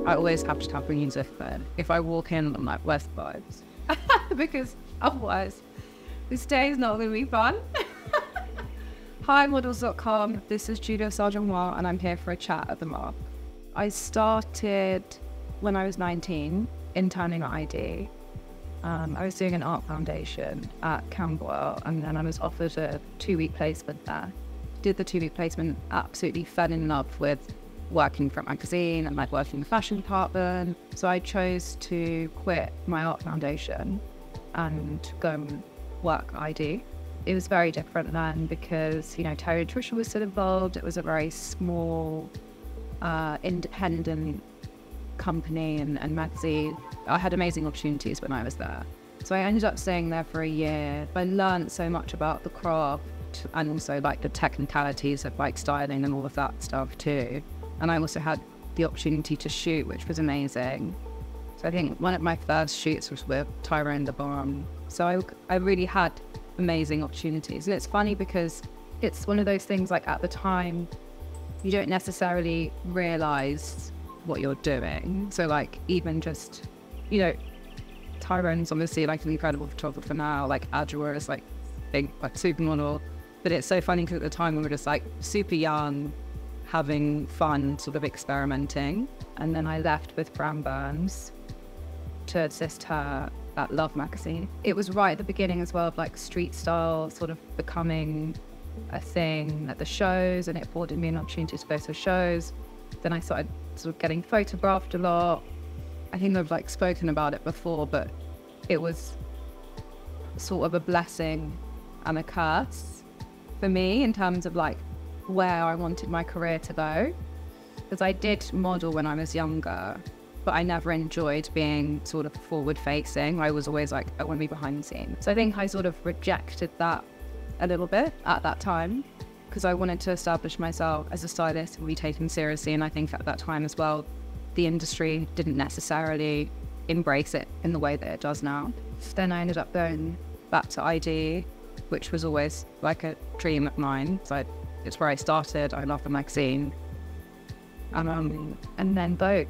I always have to have music there. If I walk in, I'm like, West vibes. Because otherwise, this day is not going to be fun. Hi, models.com. This is Julia Sarr-Jamois, and I'm here for a chat at the Mark. I started when I was 19, interning at ID. I was doing an art foundation at Camberwell, and then I was offered a 2-week placement there. Did the 2-week placement, absolutely fell in love with working for a magazine and like working in the fashion department. So I chose to quit my art foundation and go and work at ID. It was very different then because, you know, Terry and Trisha was still involved. It was a very small, independent company and magazine. I had amazing opportunities when I was there. So I ended up staying there for a year. I learned so much about the craft and also like the technicalities of like styling and all of that stuff too. And I also had the opportunity to shoot, which was amazing. So I think one of my first shoots was with Tyrone Lebon. So I really had amazing opportunities. And it's funny because it's one of those things like at the time, you don't necessarily realize what you're doing. So like even just, you know, Tyrone's obviously like an incredible photographer now, like Adwoa is like big like supermodel. But it's so funny because at the time we were just like super young, having fun, sort of experimenting. And then I left with Fran Burns to assist her at Love magazine. It was right at the beginning as well of like street style sort of becoming a thing at the shows, and it afforded me an opportunity to go to shows. Then I started sort of getting photographed a lot. I think I've like spoken about it before, but it was sort of a blessing and a curse for me in terms of like where I wanted my career to go. Because I did model when I was younger, but I never enjoyed being sort of forward facing. I was always like, I want to be behind the scenes. So I think I sort of rejected that a little bit at that time because I wanted to establish myself as a stylist and be taken seriously. And I think at that time as well, the industry didn't necessarily embrace it in the way that it does now. Then I ended up going back to ID, which was always like a dream of mine. So it's where I started. I love the magazine. And then Vogue.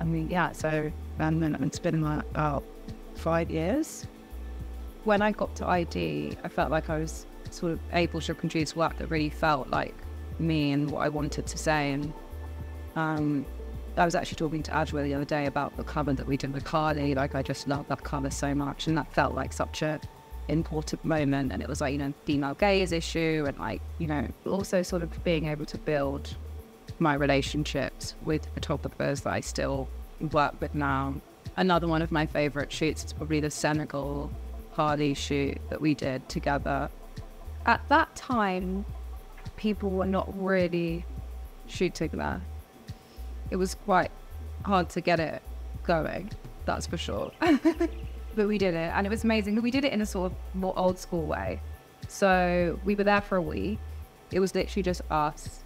I mean, yeah, so then it's been like about 5 years. When I got to ID, I felt like I was sort of able to produce work that really felt like me and what I wanted to say. And I was actually talking to Adwoa the other day about the cover that we did with Harley. Like, I just love that cover so much, and that felt like such a important moment. And it was like, you know, female gaze issue, and like, you know, also sort of being able to build my relationships with photographers that I still work with now. Another one of my favorite shoots is probably the Senegal Harley shoot that we did together. At that time, people were not really shooting there. It was quite hard to get it going, that's for sure. But we did it, and it was amazing. We did it in a sort of more old school way. So we were there for a week. It was literally just us,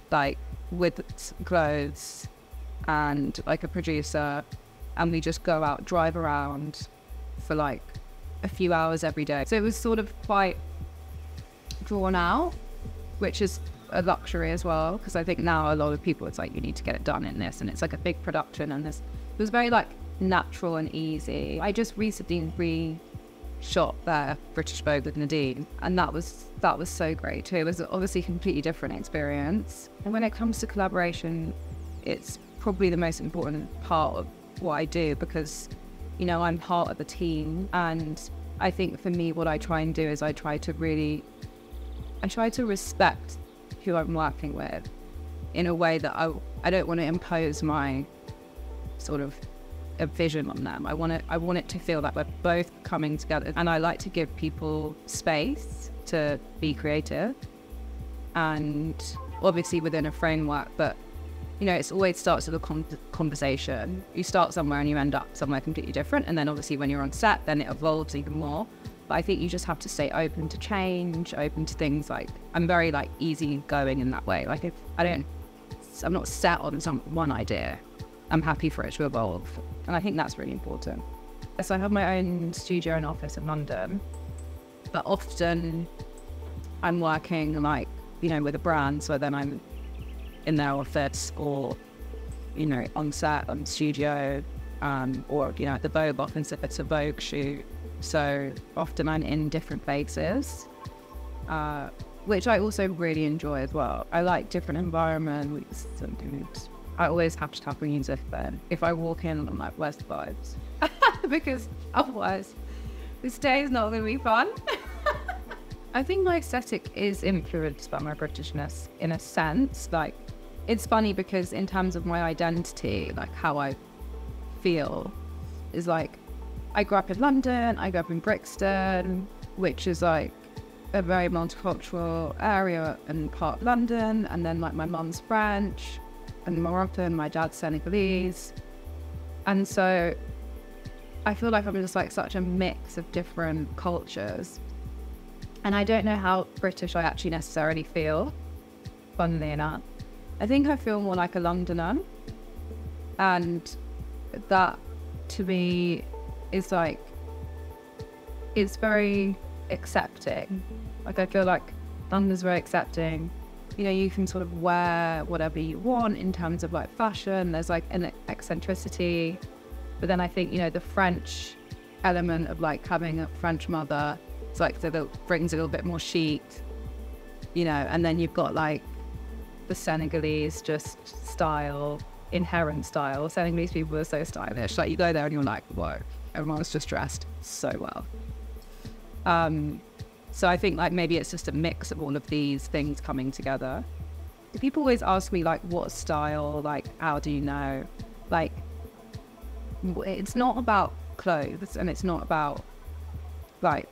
like with clothes and like a producer, and we just go out, drive around for like a few hours every day. So it was sort of quite drawn out, which is a luxury as well, because I think now a lot of people, it's like you need to get it done in this, and it's like a big production, and this it was very like natural and easy. I just recently re-shot there British Vogue with Nadine, and that was so great too. It was obviously a completely different experience. And when it comes to collaboration, it's probably the most important part of what I do, because, you know, I'm part of the team, and I think for me what I try and do is I try to respect who I'm working with in a way that I don't want to impose my sort of a vision on them. I want it to feel like we're both coming together, and I like to give people space to be creative, and obviously within a framework, but you know, it always starts with a conversation. You start somewhere and you end up somewhere completely different, and then obviously when you're on set, then it evolves even more. But I think you just have to stay open to change, open to things. Like, I'm very like easygoing in that way. Like, if I'm not set on one idea, I'm happy for it to evolve. And I think that's really important. So I have my own studio and office in London, but often I'm working like, you know, with a brand. So then I'm in their office, or, on set, on studio, or, at the Vogue, often it's a Vogue shoot. So often I'm in different places, which I also really enjoy as well. I like different environments, and I always have to have music then. If I walk in, I'm like, where's the vibes? Because otherwise, this day is not going to be fun. I think my aesthetic is influenced by my Britishness in a sense. Like, it's funny because in terms of my identity, like how I feel is like, I grew up in London, I grew up in Brixton, which is like a very multicultural area and part of London. And then like my mum's French and Moroccan, my dad's Senegalese. And so I feel like I'm just like such a mix of different cultures. And I don't know how British I actually necessarily feel, funnily enough. I think I feel more like a Londoner. And that, to me, is like, it's very accepting. Like, I feel like London's very accepting. You can sort of wear whatever you want in terms of like fashion. There's like an eccentricity. But then I think, the French element of like having a French mother, it's like that brings a little bit more chic, and then you've got like the Senegalese just style, inherent style. Senegalese people are so stylish. Like, you go there and you're like, whoa, everyone's just dressed so well. So I think like maybe it's just a mix of all of these things coming together. People always ask me like, what style, like, how do you know? Like, it's not about clothes and it's not about like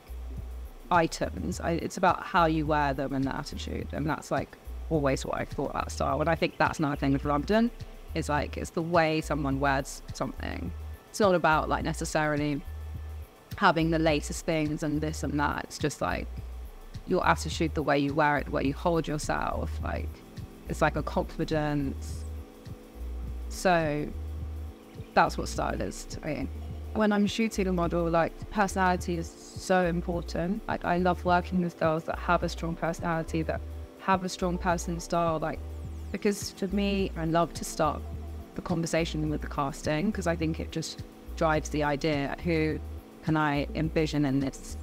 items. It's about how you wear them and the attitude. And that's like always what I thought about style. And I think that's another thing with London, is like, it's the way someone wears something. It's not about like necessarily having the latest things and this and that. It's just like your attitude, the way you wear it, the way you hold yourself. Like, it's like a confidence. So that's what stylist I am. When I'm shooting a model, like, personality is so important. Like, I love working with girls that have a strong personality, that have a strong person style. Like, because for me, I love to start the conversation with the casting, because I think it just drives the idea. Who can I envision in this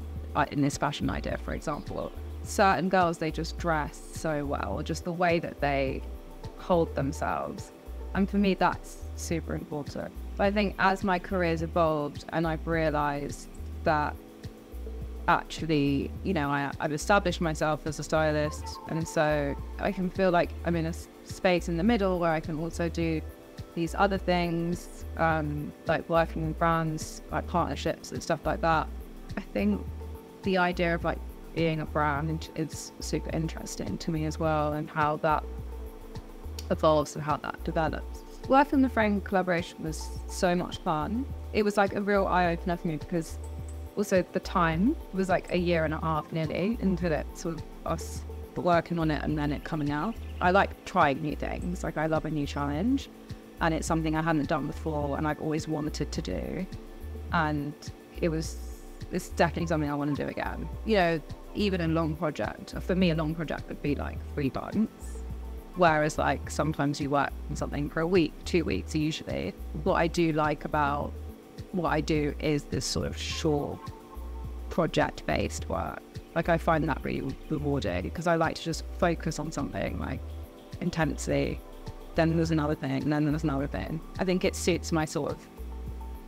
fashion idea, for example? Certain girls, they just dress so well, just the way that they hold themselves. And for me, that's super important. But I think as my career's evolved and I've realized that actually, I've established myself as a stylist, and so I can feel like I'm in a space in the middle where I can also do these other things, like working with brands, like partnerships and stuff like that. I think the idea of like being a brand is super interesting to me as well, and how that evolves and how that develops. Working on the Fran collaboration was so much fun. It was like a real eye-opener for me, because also the time was like a year and a half nearly into it, sort of us working on it and then it coming out. I like trying new things. Like, I love a new challenge, and it's something I hadn't done before and I've always wanted to do. And it's definitely something I want to do again. Even a long project, for me a long project would be like 3 months. Whereas like sometimes you work on something for a week, 2 weeks usually. What I do like about what I do is this sort of short project-based work. Like, I find that really rewarding, because I like to just focus on something like intensely. Then there's another thing, and then there's another thing. I think it suits my sort of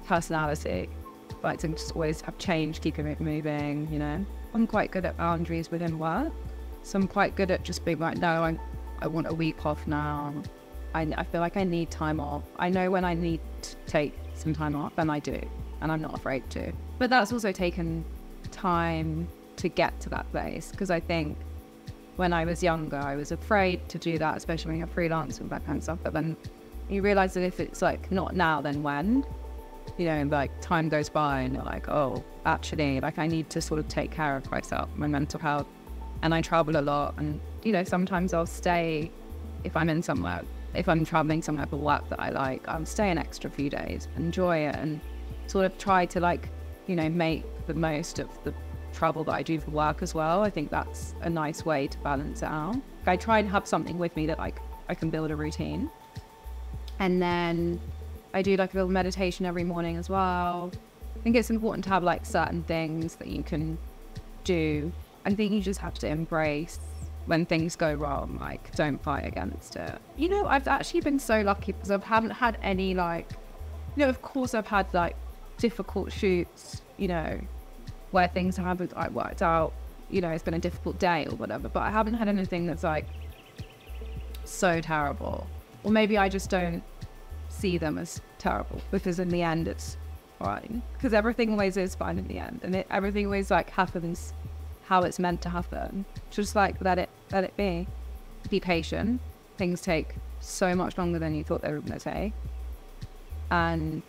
personality. I like to just always have change, keeping it moving, I'm quite good at boundaries within work. So I'm quite good at just being like, no, I want a week off now. I feel like I need time off. I know when I need to take some time off, and I do, and I'm not afraid to. But that's also taken time to get to that place, because I think when I was younger, I was afraid to do that, especially when you're freelance and that kind of stuff. But then you realize that if it's like not now, then when? Like, time goes by and you're like, oh, actually, like, I need to sort of take care of myself, my mental health. And I travel a lot, and sometimes I'll stay, if I'm traveling somewhere for work that I like, I'll stay an extra few days, enjoy it, and sort of try to like, make the most of the travel that I do for work as well. I think that's a nice way to balance it out. I try and have something with me that like I can build a routine. And then I do like a little meditation every morning as well. I think it's important to have like certain things that you can do. I think you just have to embrace when things go wrong, like don't fight against it. You know, I've actually been so lucky because I haven't had any like, you know, of course I've had like difficult shoots, you know, where things haven't like worked out, you know, it's been a difficult day or whatever, but I haven't had anything that's like so terrible. Or maybe I just don't see them as terrible because in the end it's fine. Because everything always is fine in the end, and everything always like happens how it's meant to happen. Just like let it be. Be patient. Things take so much longer than you thought they were going to take. And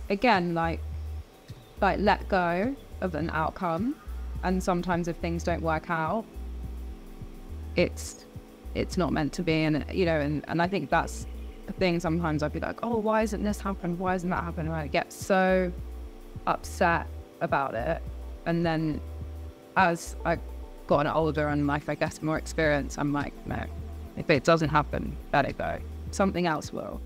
again, like let go of an outcome. And sometimes if things don't work out, it's not meant to be. And you know, and I think that's the thing. Sometimes I'd be like, oh, why isn't this happened? Why isn't that happening? And I get so upset about it. And then as I've gotten older and like I guess more experience, I'm like, no, if it doesn't happen, let it go. Something else will.